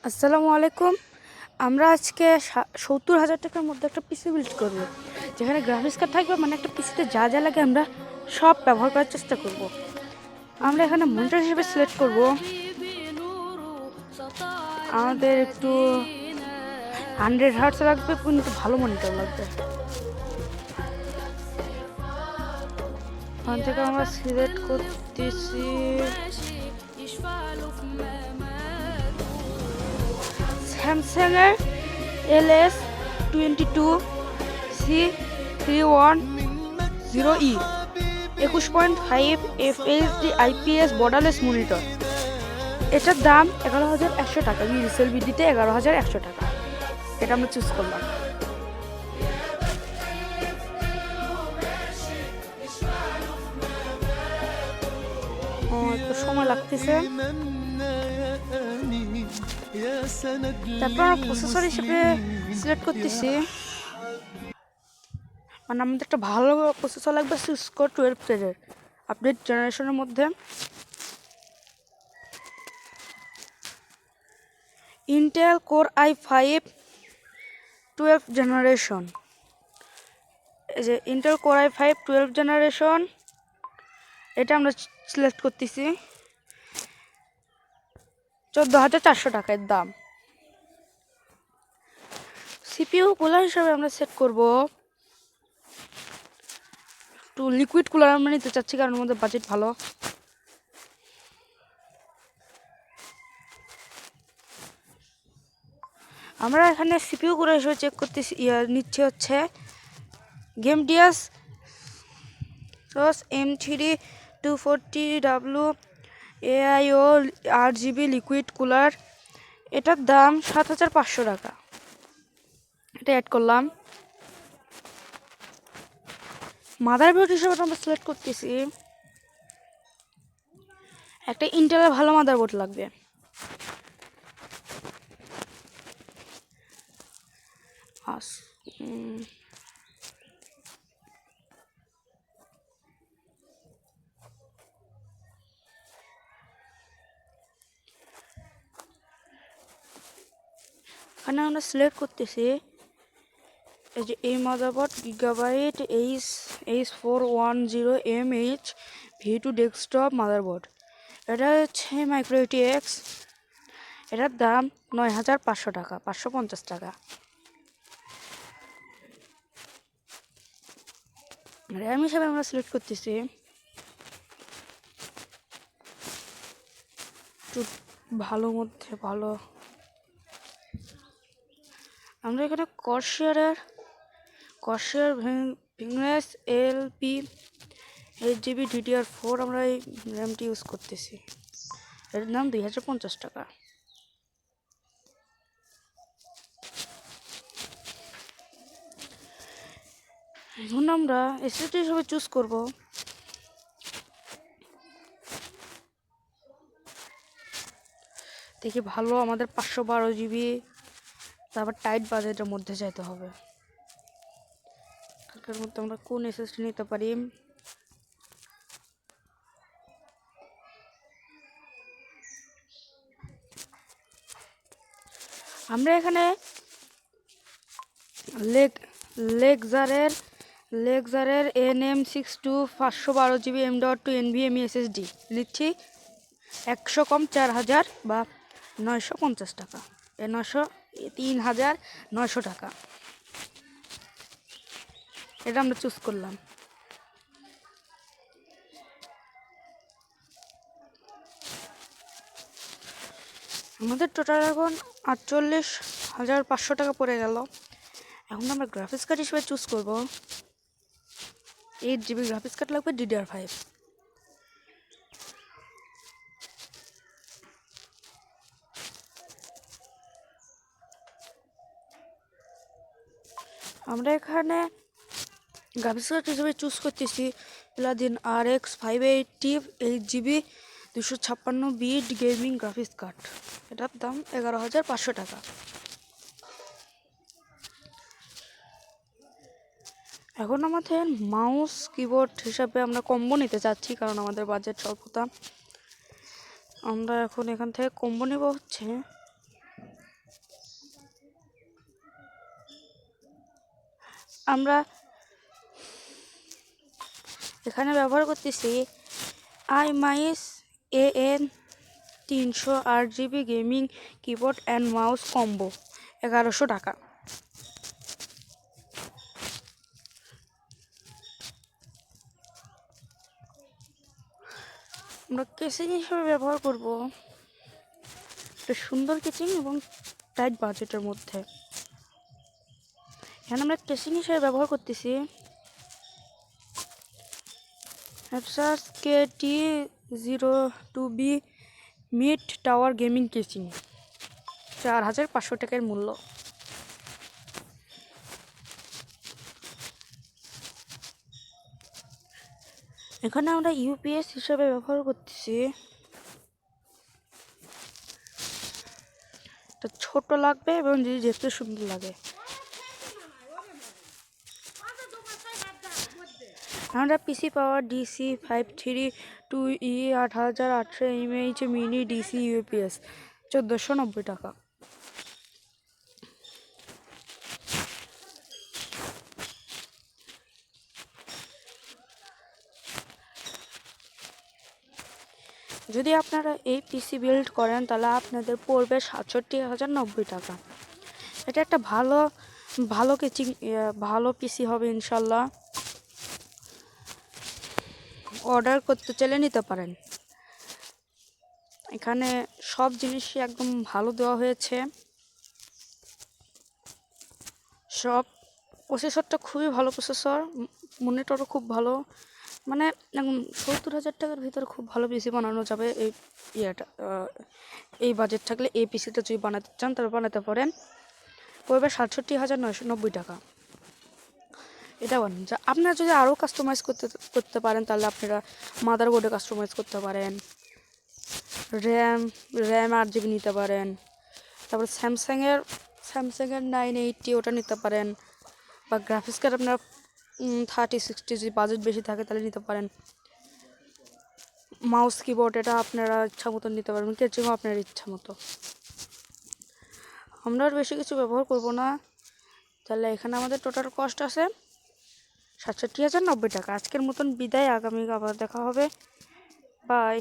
আসসালামু আলাইকুম। আমরা আজকে ৭০,০০০ টাকার মধ্যে একটা পিসি বিল্ড করব, যেখানে গ্রাফিক্স কার্ড থাকবে, মানে একটা পিসিতে যা যা লাগে আমরা সব ব্যবহার করার চেষ্টা করব। আমরা এখানে মনিটর হিসেবে সিলেক্ট করব আমাদের একটু 100 হার্টজ লাগবে, কিন্তু ভালো মনিটর লাগবে। ওখান থেকে আমরা সিলেক্ট করতেছি স্যামসাংয়ের LS22C3110E 21.5 FHD IPS borderless monitor. এটার দাম 11,100 টাকা। রিসেল বিডিতে 11,100 টাকা। এটা আমরা চুজ করলাম। একটু সময় লাগতেছে। তারপর আমরা প্রসেসর হিসেবে সিলেক্ট করতেছি, মানে আমাদের একটা ভালো প্রসেসর লাগবে সিসকো 12 থ্রেডের আপডেট জেনারেশনের মধ্যে। Intel core i5 12 generation. এই যে ইন্টেল কোর i5 12 জেনারেশন, এটা আমরা সিলেক্ট করতেছি। 14,400 টাকার দাম। সিপিইউ কুলার হিসাবে আমরা সেট করব একটু লিকুইড কুলার আমরা নিতে চাচ্ছি, কারণ আমাদের বাজেট ভালো। আমরা এখানে সিপিইউ কুলার হিসেবে চেক করতেছি, নিচ্ছে হচ্ছে গেমডিয়াস M3 240W AIO RGB liquid cooler. এটার দাম 7,500 টাকা। এটা অ্যাড করলাম। মাদারবোর্ড হিসেবে আমরা সিলেক্ট করতেছি একটা ইন্টেলের ভালো মাদারবোর্ড লাগবে। এখানে আমরা সিলেক্ট করতেছি এই যে এই motherboard gigabyte H410MH V2 desktop motherboard. এটা হচ্ছে মাইক্রো ATX। এটার দাম 9,500 টাকা, 550 টাকা। র্যাম হিসাবে আমরা সিলেক্ট করতেছি একটু ভালো মধ্যে ভালো। আমরা এখানে কর্সার ভিগনেস LP 8GB DDR4 আমরা এই র্যামটি ইউজ করতেছি। এর দাম 2,050 টাকা। এখন আমরা SSD হিসেবে চুজ করব দেখি ভালো আমাদের 512GB, তারপর টাইট বাজেটের মধ্যে যেতে হবে। এর মধ্যে আমরা কোন SSD নিতে পারি? আমরা এখানে লেগজারের NM62 512GB M.2 NVMe SSD নিচ্ছি। 100 কম 4,000 বা 950 টাকা। 3,900 টাকা। এটা আমরা চুজ করলাম। আমাদের টোটাল এখন 48,500 টাকা পড়ে গেল। এখন আমরা গ্রাফিক্স কার্ড হিসেবে চুজ করব 8GB গ্রাফিক্স কার্ড লাগবে DDR5। আমরা এখানে গ্রাফিক্স কার্ড হিসেবে চুজ করতেছি Paladin RX 580 8GB 256 bit gaming graphics card. এটার দাম 11,500 টাকা। এখন আমাদের মাউস কিবোর্ড হিসাবে আমরা কম্বো নিতে চাচ্ছি, কারণ আমাদের বাজেট স্বল্পতা। আমরা এখন এখান থেকে কম্বো নেব হচ্ছে আমরা এখানে ব্যবহার করতেছি iMaix AN 300 8GB gaming keyboard and mouse combo 1100 টাকা। আমরা কেসিং হিসেবে ব্যবহার করব একটা সুন্দর কেসিং এবং টাইট বাজেটের মধ্যে। এখানে আমরা কেসিং হিসেবে ব্যবহার করতেছি Asus KT02B mid tower gaming casing 4500 টাকার মূল্য। এখানে আমরা ইউপিএস হিসেবে ব্যবহার করতেছি এটা ছোট লাগবে এবং যদি দেখতে সুন্দর লাগে। আমরা পিসি পাওয়ার DC532E 8800 mAh mini DC UPS 1490 টাকা। যদি আপনারা এই পিসি বিল্ড করেন তাহলে আপনাদের পড়বে 67,090 টাকা। এটা একটা ভালো কেচিং ভালো পিসি হবে ইনশাল্লাহ। অর্ডার করতে চাইলে নিতে পারেন। এখানে সব জিনিসই একদম ভালো দেওয়া হয়েছে। সব প্রসেসরটা খুবই ভালো প্রসেসর, মনিটরও খুব ভালো। মানে এখন 70,000 টাকার ভিতরে খুব ভালো পিসি বানানো যাবে। এই বাজেট থাকলে এই পিসিটা যদি বানাতে চান তাহলে বানাতে পারেন। পড়বে 67,990 টাকা। এটা বানান যা আপনারা যদি আরও কাস্টমাইজ করতে পারেন তাহলে আপনারা মাদারবোর্ডে কাস্টমাইজ করতে পারেন, র্যাম 8GB নিতে পারেন। তারপর স্যামসাংয়ের 980 ওটা নিতে পারেন, বা গ্রাফিক্স কার্ড আপনার 3060 যদি বাজেট বেশি থাকে তাহলে নিতে পারেন। মাউস কিবোর্ড এটা আপনারা ইচ্ছা মতো নিতে পারবেন, কেচিংও আপনার ইচ্ছা মতো। আমরা আর বেশি কিছু ব্যবহার করব না। তাহলে এখানে আমাদের টোটাল কস্ট আছে 67,090 টাকা। আজকের মতন বিদায়, আগামী আবার দেখা হবে, বাই।